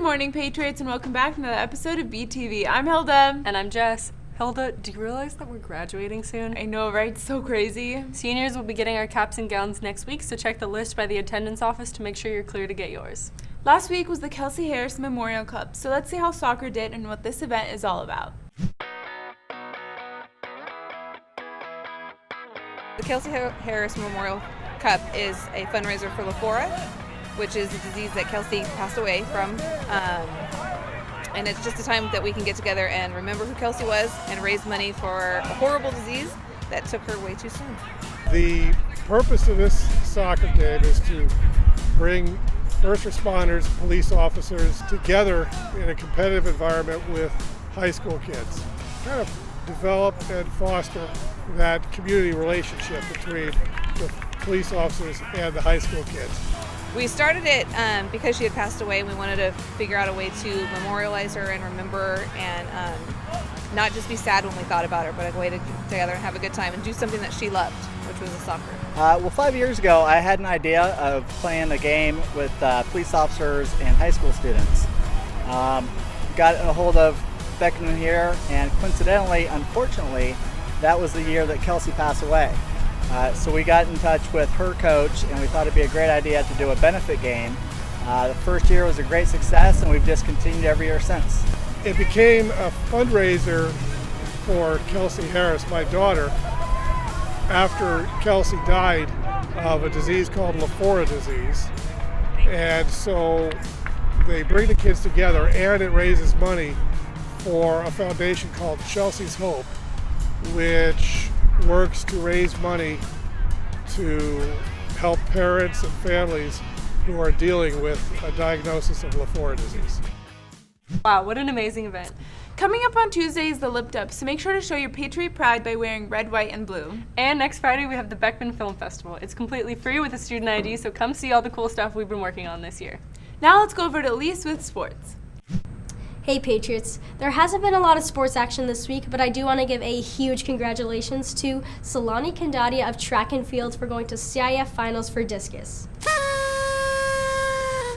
Good morning, Patriots, and welcome back to another episode of BTV. I'm Hilda. And I'm Jess. Hilda, do you realize that we're graduating soon? I know, right? So crazy. Seniors will be getting our caps and gowns next week, so check the list by the attendance office to make sure you're clear to get yours. Last week was the Kelsey Harris Memorial Cup, so let's see how soccer did and what this event is all about. The Kelsey Harris Memorial Cup is a fundraiser for Lafora, which is a disease that Kelsey passed away from. And it's just a time that we can get together and remember who Kelsey was and raise money for a horrible disease that took her way too soon. The purpose of this soccer game is to bring first responders, police officers together in a competitive environment with high school kids. Kind of develop and foster that community relationship between the police officers and the high school kids. We started it because she had passed away, and we wanted to figure out a way to memorialize her and remember and not just be sad when we thought about her, but a way to get together and have a good time and do something that she loved, which was soccer. Well, 5 years ago, I had an idea of playing a game with police officers and high school students. Got a hold of Beckman here, and coincidentally, unfortunately, that was the year that Kelsey passed away. So we got in touch with her coach, and we thought it'd be a great idea to do a benefit game. The first year was a great success, and we've just continued every year since. It became a fundraiser for Kelsey Harris, my daughter, after Kelsey died of a disease called Lafora disease. And so they bring the kids together, and it raises money for a foundation called Chelsea's Hope, which works to raise money to help parents and families who are dealing with a diagnosis of Lafora disease. Wow, what an amazing event. Coming up on Tuesday is the Lipped Up, so make sure to show your Patriot pride by wearing red, white, and blue. And next Friday we have the Beckman Film Festival. It's completely free with a student ID, so come see all the cool stuff we've been working on this year. Now let's go over to Elise with sports. Hey Patriots, there hasn't been a lot of sports action this week, but I do want to give a huge congratulations to Solani Kandadia of track and field for going to CIF finals for discus.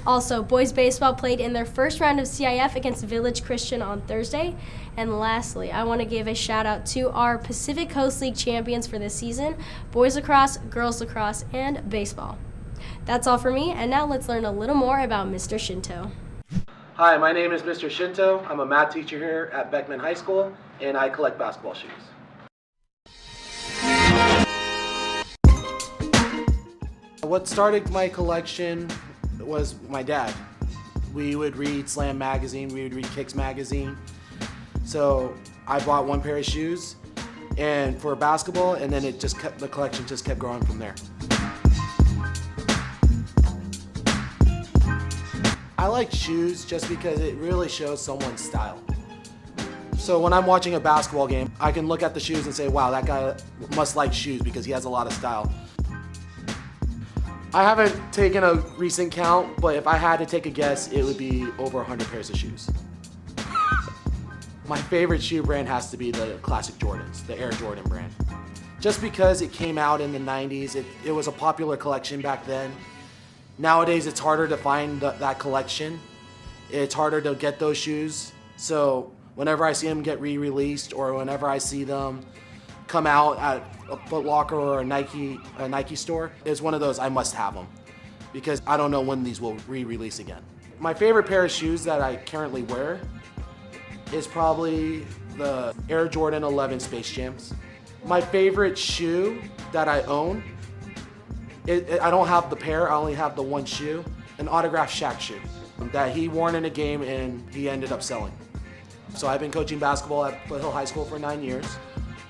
Also, boys baseball played in their first round of CIF against Village Christian on Thursday. And lastly, I want to give a shout out to our Pacific Coast League champions for this season, boys lacrosse, girls lacrosse, and baseball. That's all for me, and now let's learn a little more about Mr. Shinto. Hi, my name is Mr. Shinto. I'm a math teacher here at Beckman High School, and I collect basketball shoes. What started my collection was my dad. We would read Slam magazine, we would read Kicks magazine. So I bought one pair of shoes and for basketball, and then the collection just kept growing from there. I like shoes just because it really shows someone's style. So when I'm watching a basketball game, I can look at the shoes and say, wow, that guy must like shoes because he has a lot of style. I haven't taken a recent count, but if I had to take a guess, it would be over 100 pairs of shoes. My favorite shoe brand has to be the classic Jordans, the Air Jordan brand. Just because it came out in the 90s, it was a popular collection back then. Nowadays, it's harder to find that collection. It's harder to get those shoes. So whenever I see them get re-released or whenever I see them come out at a Foot Locker or a Nike store, it's one of those I must have them because I don't know when these will re-release again. My favorite pair of shoes that I currently wear is probably the Air Jordan 11 Space Jams. My favorite shoe that I own, I don't have the pair, I only have the one shoe, an autographed Shaq shoe that he worn in a game and he ended up selling. So I've been coaching basketball at Foothill High School for 9 years.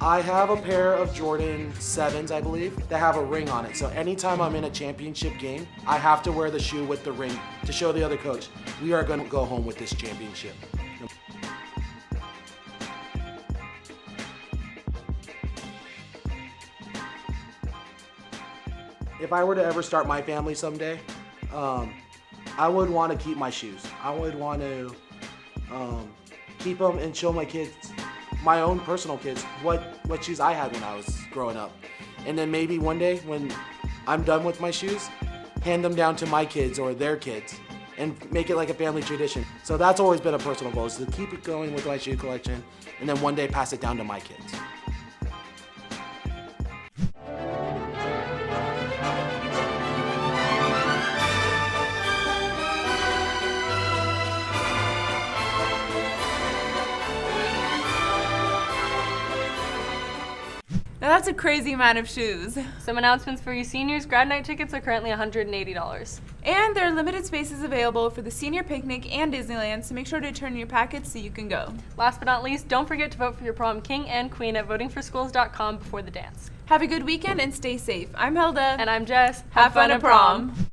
I have a pair of Jordan 7s, I believe, that have a ring on it. So anytime I'm in a championship game, I have to wear the shoe with the ring to show the other coach, we are going to go home with this championship. If I were to ever start my family someday, I would want to keep my shoes. I would want to keep them and show my kids, my own personal kids, what shoes I had when I was growing up. And then maybe one day when I'm done with my shoes, hand them down to my kids or their kids and make it like a family tradition. So that's always been a personal goal, is to keep it going with my shoe collection and then one day pass it down to my kids. Now that's a crazy amount of shoes. Some announcements for you seniors. Grad night tickets are currently $180. And there are limited spaces available for the senior picnic and Disneyland, so make sure to turn in your packets so you can go. Last but not least, don't forget to vote for your prom king and queen at votingforschools.com before the dance. Have a good weekend and stay safe. I'm Hilda. And I'm Jess. Have fun at prom.